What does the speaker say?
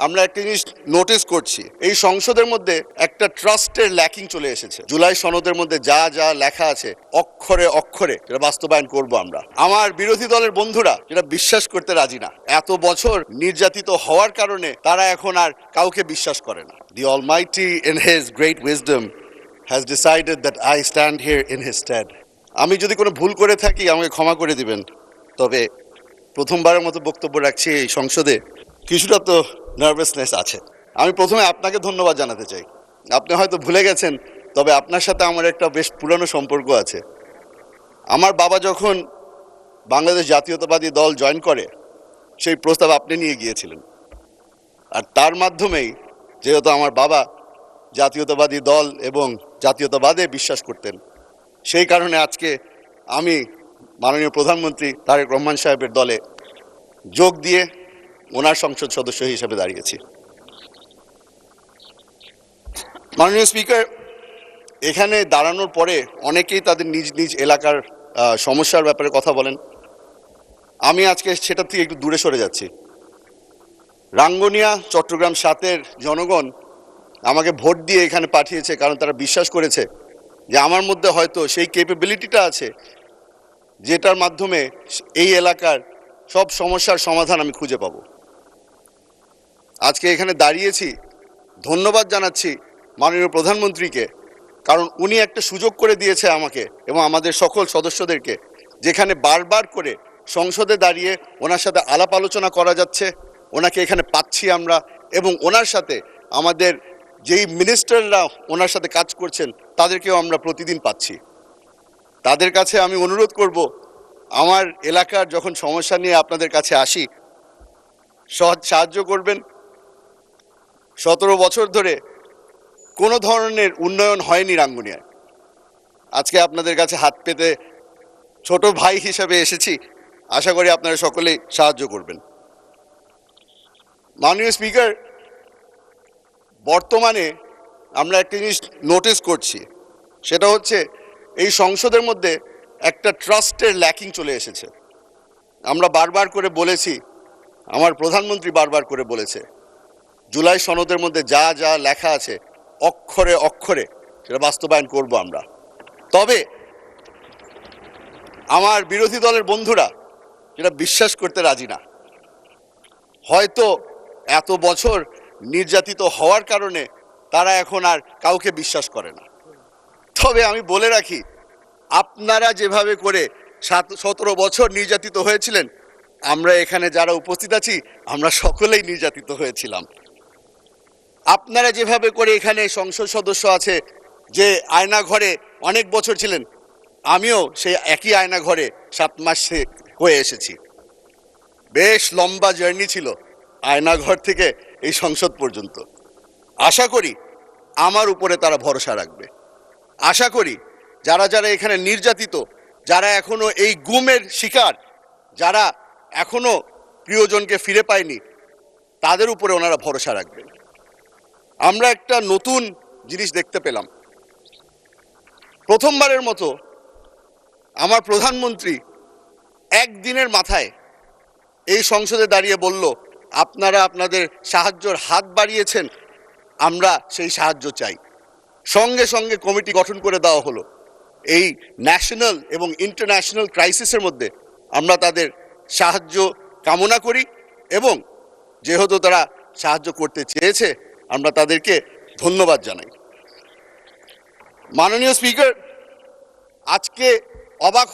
আমরা একটা জিনিস নোটিস করছি, এই সংসদের মধ্যে একটা ট্রাস্টের ল্যাকিং চলে এসেছে। জুলাই সনদের মধ্যে যা যা লেখা আছে অক্ষরে অক্ষরে যেটা বাস্তবায়ন করব আমরা। আমার বিরোধী দলের বন্ধুরা যেটা বিশ্বাস করতে রাজি না, এত বছর নির্যাতিত হওয়ার কারণে তারা এখন আর কাউকে বিশ্বাস করে না। The Almighty in His great wisdom has decided that I stand here in His stead. আমি যদি কোনো ভুল করে থাকি আমাকে ক্ষমা করে দিবেন, তবে প্রথমবারের মতো বক্তব্য রাখছি এই সংসদে, কিছুটা তো নার্ভাসনেস আছে। আমি প্রথমে আপনাকে ধন্যবাদ জানাতে চাই। আপনি হয়তো ভুলে গেছেন, তবে আপনার সাথে আমার একটা বেশ পুরানো সম্পর্ক আছে। আমার বাবা যখন বাংলাদেশ জাতীয়তাবাদী দল জয়েন করে, সেই প্রস্তাব আপনি নিয়ে গিয়েছিলেন, আর তার মাধ্যমেই যেহেতু আমার বাবা জাতীয়তাবাদী দল এবং জাতীয়তাবাদে বিশ্বাস করতেন, সেই কারণে আজকে আমি মাননীয় প্রধানমন্ত্রী তারেক রহমান সাহেবের দলে যোগ দিয়ে ওনার সংসদ সদস্য হিসেবে দাঁড়িয়েছি। মাননীয় স্পিকার, এখানে দাঁড়ানোর পরে অনেকেই তাদের নিজ নিজ এলাকার সমস্যার ব্যাপারে কথা বলেন। আমি আজকে সেটা থেকে একটু দূরে সরে যাচ্ছি। রাঙ্গুনিয়া চট্টগ্রাম 7-এর জনগণ আমাকে ভোট দিয়ে এখানে পাঠিয়েছে, কারণ তারা বিশ্বাস করেছে যে আমার মধ্যে হয়তো সেই ক্যাপাবিলিটিটা আছে যেটার মাধ্যমে এই এলাকার সব সমস্যার সমাধান আমি খুঁজে পাব। আজকে এখানে দাঁড়িয়েছি, ধন্যবাদ জানাচ্ছি মাননীয় প্রধানমন্ত্রীকে, কারণ উনি একটা সুযোগ করে দিয়েছে আমাকে এবং আমাদের সকল সদস্যদেরকে, যেখানে বারবার করে সংসদে দাঁড়িয়ে ওনার সাথে আলাপ আলোচনা করা যাচ্ছে। ওনাকে এখানে পাচ্ছি আমরা, এবং ওনার সাথে আমাদের যেই মিনিস্টাররা ওনার সাথে কাজ করছেন তাদেরকেও আমরা প্রতিদিন পাচ্ছি। তাদের কাছে আমি অনুরোধ করব, আমার এলাকার যখন সমস্যা নিয়ে আপনাদের কাছে আসি, সাহায্য করবেন। 17 বছর ধরে কোনো ধরনের উন্নয়ন হয়নি রাঙ্গুনিয়ায়। আজকে আপনাদের কাছে হাত পেতে ছোট ভাই হিসেবে এসেছি, আশা করি আপনারা সকলেই সাহায্য করবেন। মাননীয় স্পিকার, বর্তমানে আমরা একটা জিনিস নোটিস করছি, সেটা হচ্ছে এই সংসদের মধ্যে একটা ট্রাস্টের ল্যাকিং চলে এসেছে। আমরা বারবার করে বলেছি, আমার প্রধানমন্ত্রী বারবার করে বলেছে, জুলাই সনদের মধ্যে যা যা লেখা আছে অক্ষরে অক্ষরে সেটা বাস্তবায়ন করব আমরা। তবে আমার বিরোধী দলের বন্ধুরা যেটা বিশ্বাস করতে রাজি না, হয়তো এত বছর নির্যাতিত হওয়ার কারণে তারা এখন আর কাউকে বিশ্বাস করে না। তবে আমি বলে রাখি, আপনারা যেভাবে করে 17 বছর নির্যাতিত হয়েছিলেন, আমরা এখানে যারা উপস্থিত আছি আমরা সকলেই নির্যাতিত হয়েছিলাম। আপনারা যেভাবে করে এখানে সংসদ সদস্য আছে যে আয়না ঘরে অনেক বছর ছিলেন, আমিও সেই একই আয়না ঘরে 7 মাস হয়ে এসেছি। বেশ লম্বা জার্নি ছিল আয়নাঘর থেকে এই সংসদ পর্যন্ত। আশা করি আমার উপরে তারা ভরসা রাখবে। আশা করি যারা যারা এখানে নির্যাতিত, যারা এখনো এই গুমের শিকার, যারা এখনো প্রিয়জনকে ফিরে পায়নি, তাদের উপরে ওনারা ভরসা রাখবেন। আমরা একটা নতুন জিনিস দেখতে পেলাম। প্রথমবারের মতো আমার প্রধানমন্ত্রী একদিনের মাথায় এই সংসদে দাঁড়িয়ে বলল, আপনারা আপনাদের সাহায্যের হাত বাড়িয়েছেন, আমরা সেই সাহায্য চাই। সঙ্গে সঙ্গে কমিটি গঠন করে দেওয়া হলো। এই ন্যাশনাল এবং ইন্টারন্যাশনাল ক্রাইসিসের মধ্যে আমরা তাদের সাহায্য কামনা করি, এবং যেহেতু তারা সাহায্য করতে চেয়েছে আমরা তাদেরকে ধন্যবাদ জানাই। মাননীয় স্পিকার, আজকে অবাক